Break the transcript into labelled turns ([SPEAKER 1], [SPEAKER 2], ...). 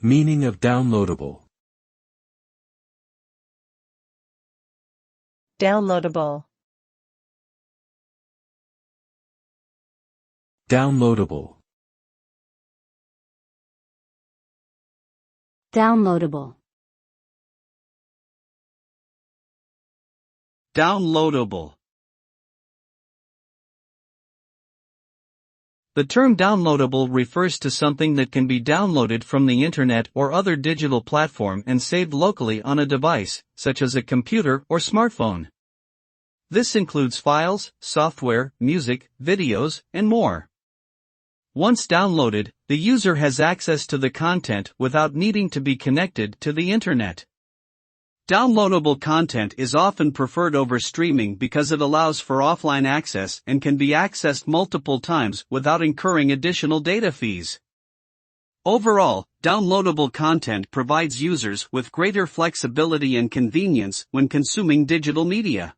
[SPEAKER 1] Meaning of downloadable.
[SPEAKER 2] Downloadable.
[SPEAKER 1] Downloadable.
[SPEAKER 3] Downloadable.
[SPEAKER 4] Downloadable. The term downloadable refers to something that can be downloaded from the internet or other digital platform and saved locally on a device, such as a computer or smartphone. This includes files, software, music, videos, and more. Once downloaded, the user has access to the content without needing to be connected to the internet. Downloadable content is often preferred over streaming because it allows for offline access and can be accessed multiple times without incurring additional data fees. Overall, downloadable content provides users with greater flexibility and convenience when consuming digital media.